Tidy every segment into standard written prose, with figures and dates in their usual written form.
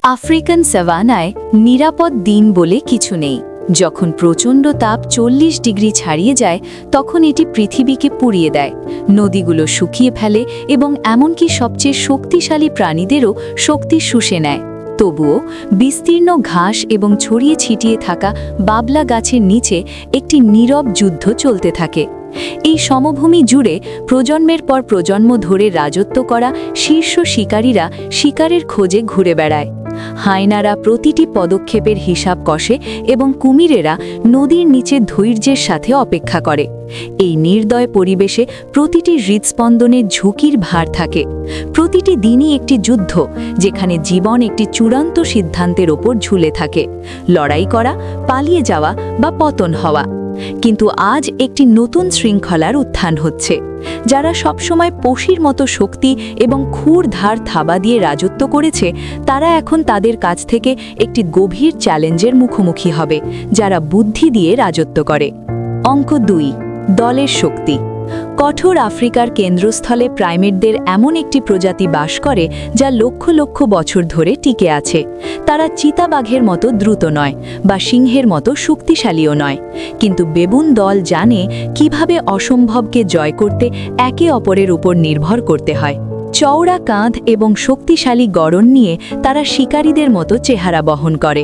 African সাভানায় নিরাপদ দিন বলে কিছু নেই। যখন প্রচণ্ড তাপ 40 ডিগ্রি ছাড়িয়ে যায় তখন এটি পৃথিবীকে পুড়িয়ে দেয়, নদীগুলো শুকিয়ে ফেলে এবং এমনকি সবচেয়ে শক্তিশালী প্রাণীদেরও শক্তি শুষে নেয়। তবুও বিস্তীর্ণ ঘাস এবং ছড়িয়ে ছিটিয়ে থাকা বাবলা গাছের নিচে একটি নীরব যুদ্ধ চলতে থাকে। এই সমভূমি জুড়ে প্রজন্মের পর প্রজন্ম ধরে রাজত্ব করা শীর্ষ শিকারীরা শিকারের খোঁজে ঘুরে বেড়ায়। হায়নারা প্রতিটি পদক্ষেপের হিসাব কষে এবং কুমিরেরা নদীর নিচে ধৈর্যের সাথে অপেক্ষা করে। এই নির্দয় পরিবেশে প্রতিটি হৃদস্পন্দনে ঝুঁকির ভার থাকে। প্রতিটি দিনই একটি যুদ্ধ, যেখানে জীবন একটি চূড়ান্ত সিদ্ধান্তের ওপর ঝুলে থাকে, লড়াই করা, পালিয়ে যাওয়া বা পতন হওয়া। কিন্তু আজ একটি নতুন শৃঙ্খলার উত্থান হচ্ছে। যারা সবসময় পশির মতো শক্তি এবং ক্ষুর ধার থাবা দিয়ে রাজত্ব করেছে, তারা এখন তাদের কাছ থেকে একটি গভীর চ্যালেঞ্জের মুখোমুখি হবে, যারা বুদ্ধি দিয়ে রাজত্ব করে। অঙ্ক 2, দলের শক্তি। কঠোর আফ্রিকার কেন্দ্রস্থলে প্রাইমেটদের এমন একটি প্রজাতি বাস করে যা লক্ষ লক্ষ বছর ধরে টিকে আছে। তারা চিতাবাঘের মতো দ্রুত নয় বা সিংহের মতো শক্তিশালীও নয়, কিন্তু বেবুন দল জানে কিভাবে অসম্ভবকে জয় করতে একে অপরের উপর নির্ভর করতে হয়। চওড়া কাঁধ এবং শক্তিশালী গড়ন নিয়ে তারা শিকারীদের মতো চেহারা বহন করে।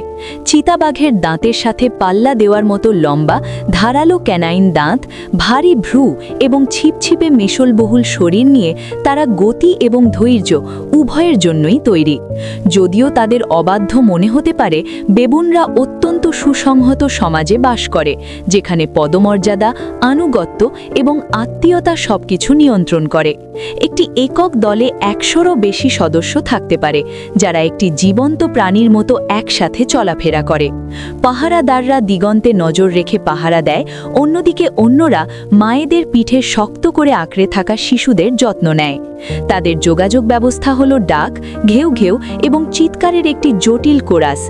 চিতাবাঘের দাঁতের সাথে পাল্লা দেওয়ার মতো লম্বা ধারালো ক্যানাইন দাঁত, ভারী ভ্রু এবং ছিপছিপে মেশলবহুল শরীর নিয়ে তারা গতি এবং ধৈর্য উভয়ের জন্যই তৈরি। যদিও তাদের অবাধ্য মনে হতে পারে, বেবুনরা অত্যন্ত সুসংহত সমাজে বাস করে, যেখানে পদমর্যাদা, আনুগত্য এবং আত্মীয়তা সবকিছু নিয়ন্ত্রণ করে। একটি একক দলে 100-রও বেশি সদস্য থাকতে পারে, যারা একটি জীবন্ত প্রাণীর মতো একসাথে চলাফেরা করে। পাহারাদাররা দিগন্তে নজর রেখে পাহারা দেয়, অন্যদিকে অন্যরা মায়েদের পিঠে শক্ত করে আঁকড়ে থাকা শিশুদের যত্ন নেয়। তাদের যোগাযোগ ব্যবস্থা হলো ডাক, ঘেউ ঘেউ এবং চিৎকারের একটি জটিল কোরাস,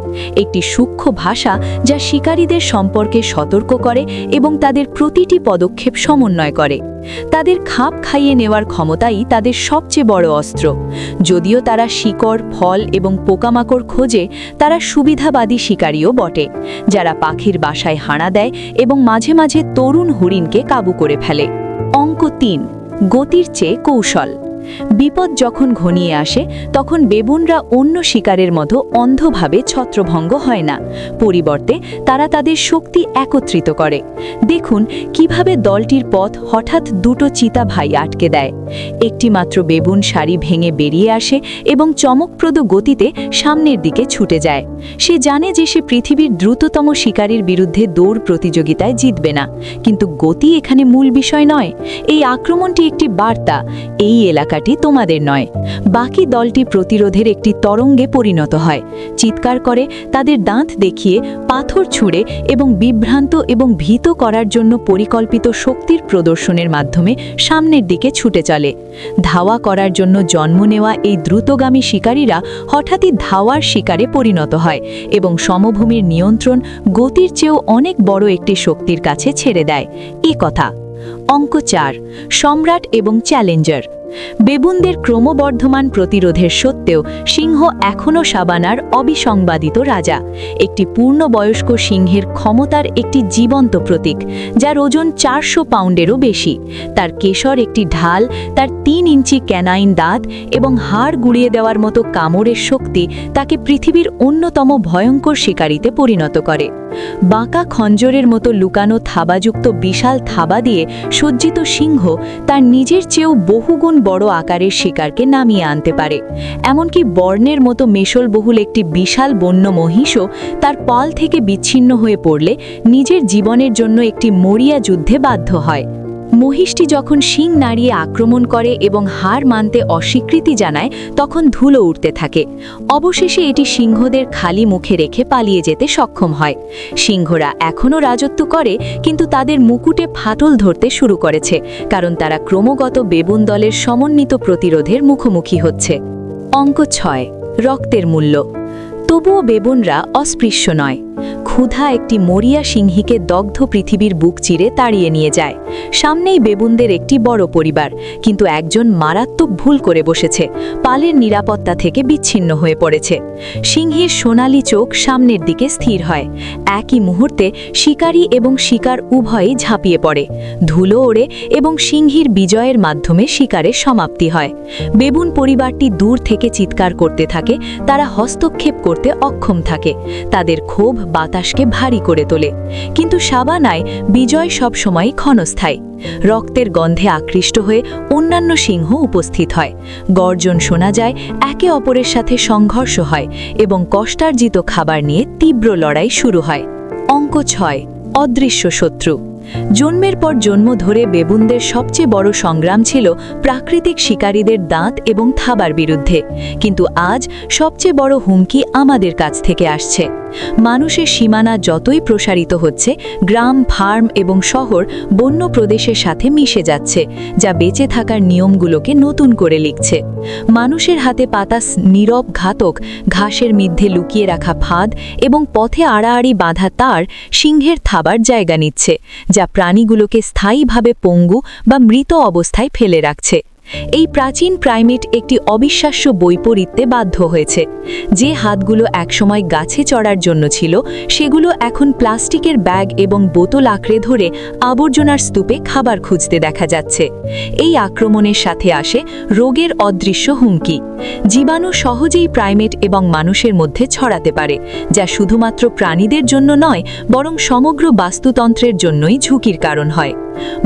একটি সূক্ষ্ম ভাষা যা শিকারীদের সম্পর্কে সতর্ক করে এবং তাদের প্রতিটি পদক্ষেপ সমন্বয় করে। তাদের খাপ খাইয়ে নেওয়ার ক্ষমতাই তাদের সবচেয়ে বড় অস্ত্র। যদিও তারা শিকড়, ফল এবং পোকামাকড় খোঁজে, তারা সুবিধাবাদী শিকারীও বটে, যারা পাখির বাসায় হানা দেয় এবং মাঝে মাঝে তরুণ হরিণকে কাবু করে ফেলে। অঙ্ক 3, গতির চেয়ে কৌশল। বিপদ যখন ঘনিয়ে আসে তখন বেবুনরা অন্য শিকারের মতো অন্ধভাবে ছত্রভঙ্গ হয় না। পরিবর্তে তারা তাদের শক্তি একত্রিত করে। দেখুন কিভাবে দলটির পথ হঠাৎ দুটো চিতা ভাই আটকে দেয়। একটি মাত্র বেবুন সারি ভেঙে বেরিয়ে আসে এবং চমকপ্রদ গতিতে সামনের দিকে ছুটে যায়। সে জানে যে সে পৃথিবীর দ্রুততম শিকারীর বিরুদ্ধে দৌড় প্রতিযোগিতায় জিতবে না, কিন্তু গতি এখানে মূল বিষয় নয়। এই আক্রমণটি একটি বার্তা, এই এলাকাটি তোমাদের নয়। বাকি দলটি প্রতিরোধের একটি তরঙ্গে পরিণত হয়, চিৎকার করে, তাদের দাঁত দেখিয়ে, পাথর ছুঁড়ে এবং বিভ্রান্ত এবং ভীত করার জন্য পরিকল্পিত শক্তির প্রদর্শনের মাধ্যমে সামনের দিকে ছুটে চলে। ধাওয়া করার জন্য জন্ম নেওয়া এই দ্রুতগামী শিকারীরা হঠাৎই ধাওয়ার শিকারে পরিণত হয় এবং সমভূমির নিয়ন্ত্রণ গতির চেয়েও অনেক বড় একটি শক্তির কাছে ছেড়ে দেয়। এ কথা। অঙ্ক 4, সম্রাট এবং চ্যালেঞ্জার। বেবুনদের ক্রমবর্ধমান প্রতিরোধের সত্ত্বেও সিংহ এখনও সাভানার অবিসংবাদিত রাজা, একটি পূর্ণবয়স্ক সিংহের ক্ষমতার একটি জীবন্ত প্রতীক, যার ওজন 400 পাউন্ডেরও বেশি। তার কেশর একটি ঢাল, তার 3 ইঞ্চি ক্যানাইন দাঁত এবং হাড় গুঁড়িয়ে দেওয়ার মতো কামড়ের শক্তি তাকে পৃথিবীর অন্যতম ভয়ঙ্কর শিকারীতে পরিণত করে। বাঁকা খঞ্জরের মতো লুকানো থাবাযুক্ত বিশাল থাবা দিয়ে সজ্জিত সিংহ তার নিজের চেয়েও বহুগুণ বড় আকারের শিকারকে নামিয়ে আনতে পারে। এমনকি বর্ণের মতো মেশলবহুল একটি বিশাল বন্য মহিষও তার পাল থেকে বিচ্ছিন্ন হয়ে পড়লে নিজের জীবনের জন্য একটি মরিয়া যুদ্ধে বাধ্য হয়। মহিষটি যখন শিং নাড়িয়ে আক্রমণ করে এবং হার মানতে অস্বীকৃতি জানায়, তখন ধুলো উঠতে থাকে। অবশেষে এটি সিংহদের খালি মুখে রেখে পালিয়ে যেতে সক্ষম হয়। সিংহরা এখনও রাজত্ব করে, কিন্তু তাদের মুকুটে ফাটল ধরতে শুরু করেছে, কারণ তারা ক্রমাগত বেবুন দলের সমন্বিত প্রতিরোধের মুখোমুখি হচ্ছে। অঙ্ক 6, রক্তের মূল্য। তবুও বেবুনরা অস্পৃশ্য নয়। ক্ষুধা একটি মরিয়া সিংহীকে দগ্ধ পৃথিবীর বুক চিরে তাড়িয়ে নিয়ে যায়। সামনেই বেবুনদের একটি বড় পরিবার, কিন্তু একজন মারাত্মক ভুল করে বসেছে, পালের নিরাপত্তা থেকে বিচ্ছিন্ন হয়ে পড়েছে। সিংহীর সোনালি চোখ সামনের দিকে স্থির হয়। একই মুহূর্তে শিকারী এবং শিকার উভয়ই ঝাঁপিয়ে পড়ে। ধুলো ওড়ে এবং সিংহীর বিজয়ের মাধ্যমে শিকারের সমাপ্তি হয়। বেবুন পরিবারটি দূর থেকে চিৎকার করতে থাকে, তারা হস্তক্ষেপ করতে অক্ষম থাকে। তাদের ক্ষোভ বাতাসকে ভারী করে তোলে। কিন্তু সাভানায় বিজয় সবসময় ক্ষণস্থায়ী। রক্তের গন্ধে আকৃষ্ট হয়ে অন্যান্য সিংহ উপস্থিত হয়। গর্জন শোনা যায়, একে অপরের সাথে সংঘর্ষ হয় এবং কষ্টার্জিত খাবার নিয়ে তীব্র লড়াই শুরু হয়। অঙ্ক 6, অদৃশ্য শত্রু। জন্মের পর জন্ম ধরে বেবুনদের সবচেয়ে বড় সংগ্রাম ছিল প্রাকৃতিক শিকারীদের দাঁত এবং থাবার বিরুদ্ধে। কিন্তু আজ সবচেয়ে বড় হুমকি আমাদের কাছ থেকে আসছে। মানুষের সীমানা যতই প্রসারিত হচ্ছে, গ্রাম, ফার্ম এবং শহর বন্য প্রদেশের সাথে মিশে যাচ্ছে, যা বেঁচে থাকার নিয়মগুলোকে নতুন করে লিখছে। মানুষের হাতে পাতা নীরব ঘাতক, ঘাসের মধ্যে লুকিয়ে রাখা ফাঁদ এবং পথে আড়াআড়ি বাঁধা তার সিংহের থাবার জায়গা নিচ্ছে, যা প্রাণীগুলোকে স্থায়ীভাবে পঙ্গু বা মৃত অবস্থায় ফেলে রাখছে। এই প্রাচীন প্রাইমেট একটি অবিশ্বাস্য বৈপরীত্যে বাধ্য হয়েছে। যে হাতগুলো একসময় গাছে চড়ার জন্য ছিল, সেগুলো এখন প্লাস্টিকের ব্যাগ এবং বোতল আঁকড়ে ধরে আবর্জনার স্তূপে খাবার খুঁজতে দেখা যাচ্ছে। এই আক্রমণের সাথে আসে রোগের অদৃশ্য হুমকি। জীবাণু সহজেই প্রাইমেট এবং মানুষের মধ্যে ছড়াতে পারে, যা শুধুমাত্র প্রাণীদের জন্য নয়, বরং সমগ্র বাস্তুতন্ত্রের জন্যই ঝুঁকির কারণ হয়।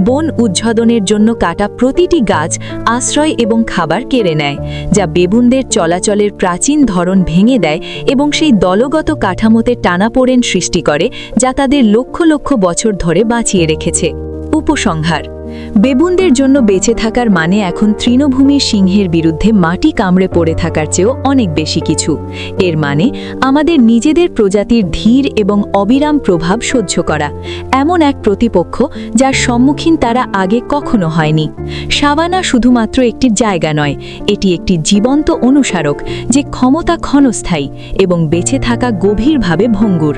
বন উচ্ছেদনের জন্য কাটা প্রতিটি গাছ আশ্রয় এবং খাবার কেড়ে নেয়, যা বেবুনদের চলাচলের প্রাচীন ধরন ভেঙে দেয় এবং সেই দলগত কাঠামোতে টানাপোড়েন সৃষ্টি করে, যা তাদের লক্ষ লক্ষ বছর ধরে বাঁচিয়ে রেখেছে। উপসংহার: বেবুনদের জন্য বেঁচে থাকার মানে এখন তৃণভূমির সিংহের বিরুদ্ধে মাটি কামড়ে পড়ে থাকার চেয়েও অনেক বেশি কিছু। এর মানে আমাদের নিজেদের প্রজাতির ধীর এবং অবিরাম প্রভাব সহ্য করা, এমন এক প্রতিপক্ষ যার সম্মুখীন তারা আগে কখনো হয়নি। সাভানা শুধুমাত্র একটি জায়গা নয়, এটি একটি জীবন্ত অনুসারক, যে ক্ষমতা ক্ষণস্থায়ী এবং বেঁচে থাকা গভীরভাবে ভঙ্গুর।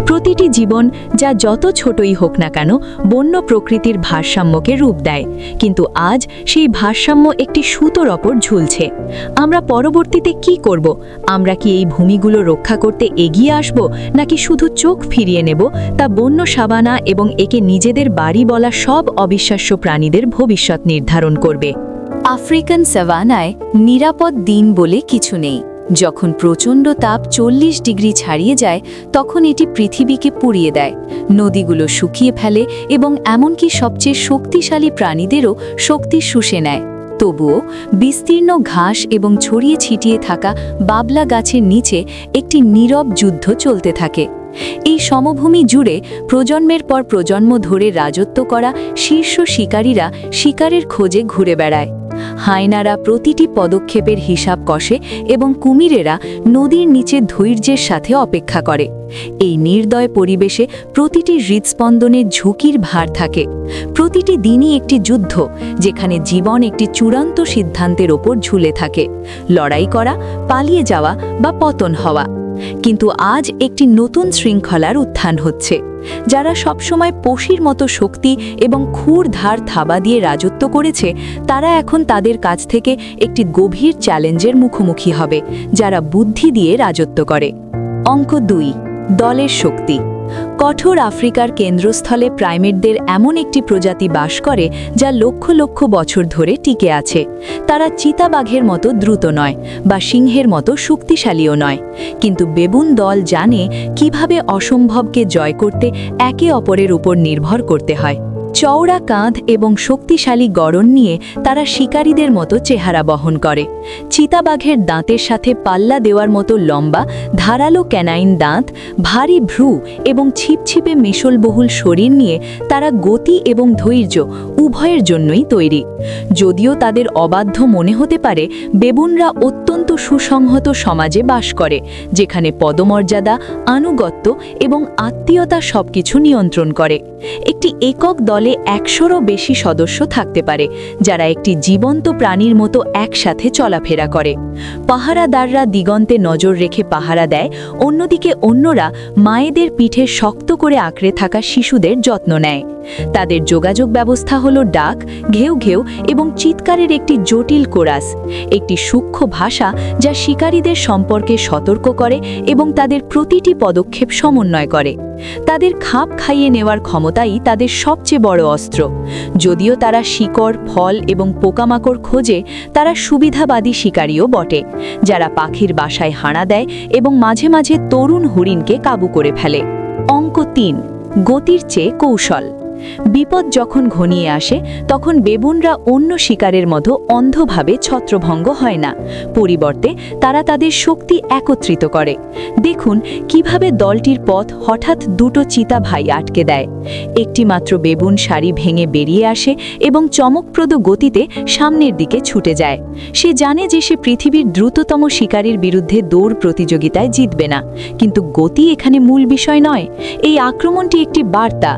প্রতিটি জীবন, যা যত ছোটই হোক না কেন, বন্য প্রকৃতির ভারসাম্যকে রূপ দেয়, কিন্তু আজ সেই ভারসাম্য একটি সুতোর ওপর ঝুলছে। আমরা পরবর্তীতে কি করব? আমরা কি এই ভূমিগুলো রক্ষা করতে এগিয়ে আসব, নাকি শুধু চোখ ফিরিয়ে নেব? তা বন্য সাভানা এবং একে নিজেদের বাড়ি বলা সব অবিশ্বাস্য প্রাণীদের ভবিষ্যৎ নির্ধারণ করবে। আফ্রিকান সাভানায় নিরাপদ দিন বলে কিছু নেই। যখন প্রচণ্ড তাপ 40 ডিগ্রি ছাড়িয়ে যায়, তখন এটি পৃথিবীকে পুড়িয়ে দেয়। নদীগুলো শুকিয়ে ফেলে এবং এমনকি সবচেয়ে শক্তিশালী প্রাণীদেরও শক্তি শুষে নেয়। তবুও বিস্তীর্ণ ঘাস এবং ছড়িয়ে ছিটিয়ে থাকা বাবলা গাছের নিচে একটি নীরব যুদ্ধ চলতে থাকে। এই সমভূমি জুড়ে প্রজন্মের পর প্রজন্ম ধরে রাজত্ব করা শীর্ষ শিকারীরা শিকারের খোঁজে ঘুরে বেড়ায়। হায়নারা প্রতিটি পদক্ষেপের হিসাব কষে এবং কুমিরেরা নদীর নিচে ধৈর্যের সাথে অপেক্ষা করে। এই নির্দয় পরিবেশে প্রতিটি হৃদস্পন্দনে ঝুঁকির ভার থাকে। প্রতিটি দিনই একটি যুদ্ধ, যেখানে জীবন একটি চূড়ান্ত সিদ্ধান্তের ওপর ঝুলে থাকে: লড়াই করা, পালিয়ে যাওয়া বা পতন হওয়া। কিন্তু আজ একটি নতুন শৃঙ্খলার উত্থান হচ্ছে। যারা সবসময় পশির মতো শক্তি এবং ক্ষুর ধার থাবা দিয়ে রাজত্ব করেছে, তারা এখন তাদের কাছ থেকে একটি গভীর চ্যালেঞ্জের মুখোমুখি হবে, যারা বুদ্ধি দিয়ে রাজত্ব করে। অঙ্ক 2, দলের শক্তি। কঠোর আফ্রিকার কেন্দ্রস্থলে প্রাইমেটদের এমন একটি প্রজাতি বাস করে, যা লক্ষ লক্ষ বছর ধরে টিকে আছে। তারা চিতাবাঘের মতো দ্রুত নয় বা সিংহের মতো শক্তিশালীও নয়, কিন্তু বেবুন দল জানে কিভাবে অসম্ভবকে জয় করতে একে অপরের উপর নির্ভর করতে হয়। চওড়া কাঁধ এবং শক্তিশালী গড়ন নিয়ে তারা শিকারীদের মতো চেহারা বহন করে। চিতাবাঘের দাঁতের সাথে পাল্লা দেওয়ার মতো লম্বা, ধারালো ক্যানাইন দাঁত, ভারী ভ্রু এবং ছিপছিপে মেশলবহুল শরীর নিয়ে তারা গতি এবং ধৈর্য উভয়ের জন্যই তৈরি। যদিও তাদের অবাধ্য মনে হতে পারে, বেবুনরা অত্যন্ত সুসংহত সমাজে বাস করে, যেখানে পদমর্যাদা, আনুগত্য এবং আত্মীয়তা সবকিছু নিয়ন্ত্রণ করে। একটি একক দলে 100-রও বেশি সদস্য থাকতে পারে, যারা একটি জীবন্ত প্রাণীর মতো একসাথে চলাফেরা করে। পাহারাদাররা দিগন্তে নজর রেখে পাহারা দেয়, অন্যদিকে অন্যরা মায়েদের পিঠে শক্ত করে আঁকড়ে থাকা শিশুদের যত্ন নেয়। তাদের যোগাযোগ ব্যবস্থা হলো ডাক, ঘেউ ঘেউ এবং চিৎকারের একটি জটিল কোরাস, একটি সূক্ষ্ম ভাষা যা শিকারীদের সম্পর্কে সতর্ক করে এবং তাদের প্রতিটি পদক্ষেপ সমন্বয় করে। তাদের খাপ খাইয়ে নেওয়ার ক্ষমতাই তাদের সবচেয়ে বড় অস্ত্র। যদিও তারা শিকড়, ফল এবং পোকামাকড় খোঁজে, তারা সুবিধাবাদী শিকারীও বটে, যারা পাখির বাসায় হানা দেয় এবং মাঝে মাঝে তরুণ হরিণকে কাবু করে ফেলে। অঙ্ক 3, গতির চেয়ে কৌশল। বিপদ যখন ঘনিয়ে আসে তখন বেবুনরা অন্য শিকারের মতো অন্ধভাবে ছত্রভঙ্গ হয় না, পরিবর্তে তারা তাদের শক্তি একত্রিত করে। দেখুন কিভাবে দলটির পথ হঠাৎ দুটো চিতা ভাই আটকে দেয়। একটি মাত্র বেবুন সারি ভেঙে বেরিয়ে আসে এবং চমকপ্রদ গতিতে সামনের দিকে ছুটে যায়। সে জানে যে সে পৃথিবীর দ্রুততম শিকারীর বিরুদ্ধে দৌড় প্রতিযোগিতায় জিতবে না, কিন্তু গতি এখানে মূল বিষয় নয়। এই আক্রমণটি একটি বার্তা,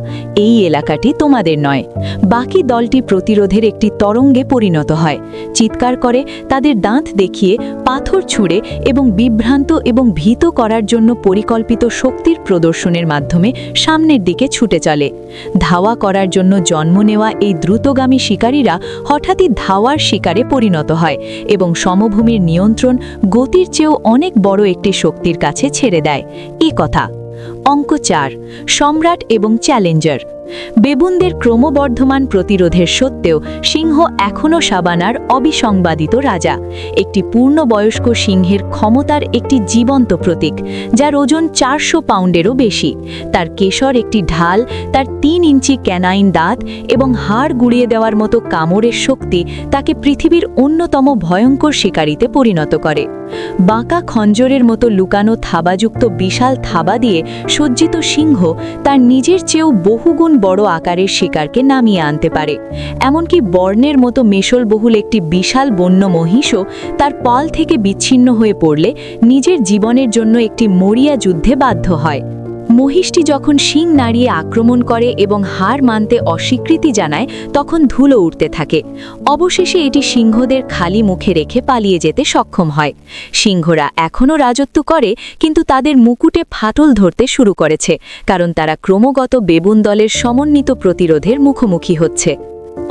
এই এলাকাটি তোমাদের নয়। বাকি দলটি প্রতিরোধের একটি তরঙ্গে পরিণত হয়, চিৎকার করে, তাদের দাঁত দেখিয়ে, পাথর ছুঁড়ে এবং বিভ্রান্ত এবং ভীত করার জন্য পরিকল্পিত শক্তির প্রদর্শনের মাধ্যমে সামনের দিকে ছুটে চলে। ধাওয়া করার জন্য জন্ম নেওয়া এই দ্রুতগামী শিকারীরা হঠাৎই ধাওয়ার শিকারে পরিণত হয় এবং সমভূমির নিয়ন্ত্রণ গতির চেয়েও অনেক বড় একটি শক্তির কাছে ছেড়ে দেয়। এ কথা। অঙ্ক 4, সম্রাট এবং চ্যালেঞ্জার। বেবুনদের ক্রমবর্ধমান প্রতিরোধের সত্ত্বেও সিংহ এখনও সাবানার অবিসংবাদিত রাজা, একটি পূর্ণবয়স্ক সিংহের ক্ষমতার একটি জীবন্ত প্রতীক, যার ওজন 400 পাউন্ডেরও বেশি। তার কেশর একটি ঢাল, তার 3 ইঞ্চি ক্যানাইন দাঁত এবং হাড় গুঁড়িয়ে দেওয়ার মতো কামড়ের শক্তি তাকে পৃথিবীর অন্যতম ভয়ঙ্কর শিকারীতে পরিণত করে। বাঁকা খঞ্জরের মতো লুকানো থাবাযুক্ত বিশাল থাবা দিয়ে সজ্জিত সিংহ তার নিজের চেয়েও বহুগুণ বড় আকারের শিকারকে নামিয়ে আনতে পারে। এমনকি বর্ণের মতো মেষলবহুল একটি বিশাল বন্য মহিষও তার পাল থেকে বিচ্ছিন্ন হয়ে পড়লে নিজের জীবনের জন্য একটি মরিয়া যুদ্ধে বাধ্য হয়। মহিষটি যখন শিং নাড়িয়ে আক্রমণ করে এবং হার মানতে অস্বীকৃতি জানায়, তখন ধুলো উঠতে থাকে। অবশেষে এটি সিংহদের খালি মুখে রেখে পালিয়ে যেতে সক্ষম হয়। সিংহরা এখনও রাজত্ব করে, কিন্তু তাদের মুকুটে ফাটল ধরতে শুরু করেছে, কারণ তারা ক্রমাগত বেবুন দলের সমন্বিত প্রতিরোধের মুখোমুখি হচ্ছে।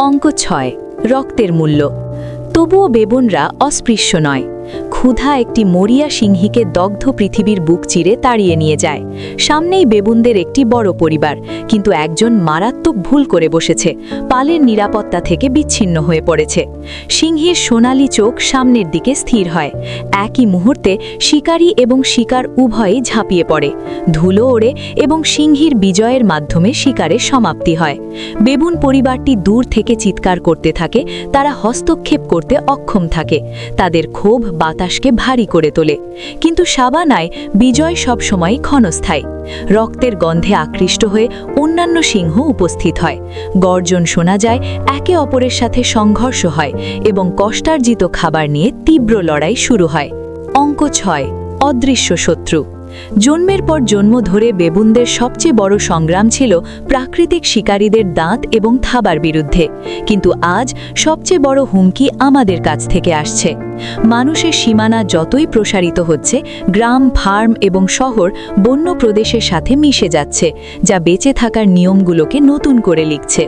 অঙ্ক 6, রক্তের মূল্য। তবুও বেবুনরা অস্পৃশ্য নয়। ক্ষুধা একটি মরিয়া সিংহীকে দগ্ধ পৃথিবীর বুক চিরে তাড়িয়ে নিয়ে যায়। সামনেই বেবুনদের একটি বড় পরিবার, কিন্তু একজন মারাত্মক ভুল করে বসেছে, পালের নিরাপত্তা থেকে বিচ্ছিন্ন হয়ে পড়েছে। সিংহীর সোনালি চোখ সামনের দিকে স্থির হয়। একই মুহূর্তে শিকারী এবং শিকার উভয়ই ঝাঁপিয়ে পড়ে। ধুলো ওড়ে এবং সিংহীর বিজয়ের মাধ্যমে শিকারের সমাপ্তি হয়। বেবুন পরিবারটি দূর থেকে চিৎকার করতে থাকে, তারা হস্তক্ষেপ করতে অক্ষম থাকে। তাদের ক্ষোভ বাতাসকে ভারী করে তোলে, কিন্তু সাবানায় বিজয় সবসময় ক্ষণস্থায়ী। রক্তের গন্ধে আকৃষ্ট হয়ে অন্যান্য সিংহ উপস্থিত হয়। গর্জন শোনা যায়, একে অপরের সাথে সংঘর্ষ হয় এবং কষ্টার্জিত খাবার নিয়ে তীব্র লড়াই শুরু হয়। অঙ্ক 6, অদৃশ্য শত্রু। জন্মের পর জন্ম ধরে বেবুনদের সবচেয়ে বড় সংগ্রাম ছিল প্রাকৃতিক শিকারীদের দাঁত এবং থাবার বিরুদ্ধে, কিন্তু আজ সবচেয়ে বড় হুমকি আমাদের কাছ থেকে আসছে। মানুষের সীমানা যতই প্রসারিত হচ্ছে, গ্রাম, ফার্ম এবং শহর বন্য প্রদেশের সাথে মিশে যাচ্ছে, যা বেঁচে থাকার নিয়মগুলোকে নতুন করে লিখছে।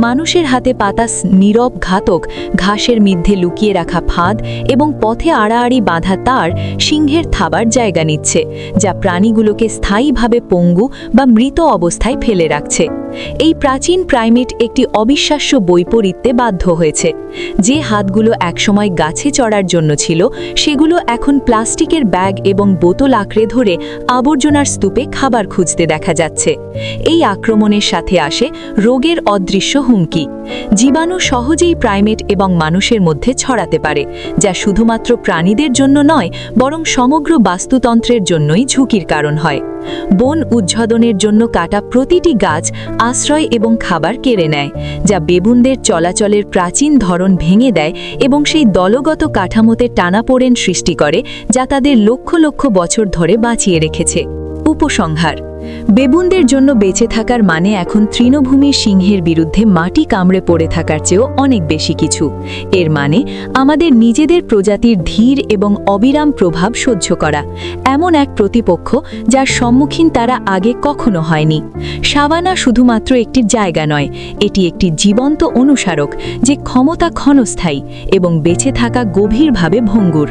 মানুষের হাতে পাতা নীরব ঘাতক, ঘাসের মধ্যে লুকিয়ে রাখা ফাঁদ এবং পথে আড়াআড়ি বাঁধা তার সিংহের থাবার জায়গা নিচ্ছে, যা প্রাণীগুলোকে স্থায়ীভাবে পঙ্গু বা মৃত অবস্থায় ফেলে রাখছে। এই প্রাচীন প্রাইমেট একটি অবিশ্বাস্য বৈপরীত্যে বাধ্য হয়েছে। যে হাতগুলো একসময় গাছে চড়ার জন্য ছিল, সেগুলো এখন প্লাস্টিকের ব্যাগ এবং বোতল আঁকড়ে ধরে আবর্জনার স্তূপে খাবার খুঁজতে দেখা যাচ্ছে। এই আক্রমণের সাথে আসে রোগের অদৃশ্য হুমকি। জীবাণু সহজেই প্রাইমেট এবং মানুষের মধ্যে ছড়াতে পারে, যা শুধুমাত্র প্রাণীদের জন্য নয়, বরং সমগ্র বাস্তুতন্ত্রের জন্যই ঝুঁকির কারণ হয়। বন উচ্ছেদনের জন্য কাটা প্রতিটি গাছ আশ্রয় এবং খাবার কেড়ে নেয়, যা বেবুনদের চলাচলের প্রাচীন ধরন ভেঙে দেয় এবং সেই দলগত কাঠামোতে টানাপোড়েন সৃষ্টি করে, যা তাদের লক্ষ লক্ষ বছর ধরে বাঁচিয়ে রেখেছে। উপসংহার। বেবুনদের জন্য বেঁচে থাকার মানে এখন তৃণভূমির সিংহের বিরুদ্ধে মাটি কামড়ে পড়ে থাকার চেয়েও অনেক বেশি কিছু। এর মানে আমাদের নিজেদের প্রজাতির ধীর এবং অবিরাম প্রভাব সহ্য করা, এমন এক প্রতিপক্ষ যার সম্মুখীন তারা আগে কখনো হয়নি। সাভানা শুধুমাত্র একটি জায়গা নয়, এটি একটি জীবন্ত অনুসারক যে ক্ষমতা ক্ষণস্থায়ী এবং বেঁচে থাকা গভীরভাবে ভঙ্গুর।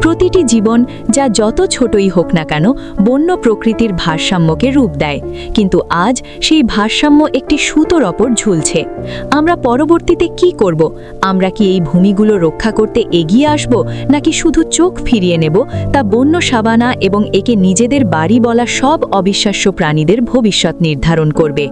প্রতিটি জীবন, যা যত ছোটই হোক না কেন, বন্য প্রকৃতির ভারসাম্যকে রূপ দেয়, কিন্তু আজ সেই ভারসাম্য একটি সুতোর ওপর ঝুলছে। আমরা পরবর্তীতে কি করব? আমরা কি এই ভূমিগুলো রক্ষা করতে এগিয়ে আসব, নাকি শুধু চোখ ফিরিয়ে নেব? তা বন্য সাভানা এবং একে নিজেদের বাড়ি বলা সব অবিশ্বাস্য প্রাণীদের ভবিষ্যৎ নির্ধারণ করবে।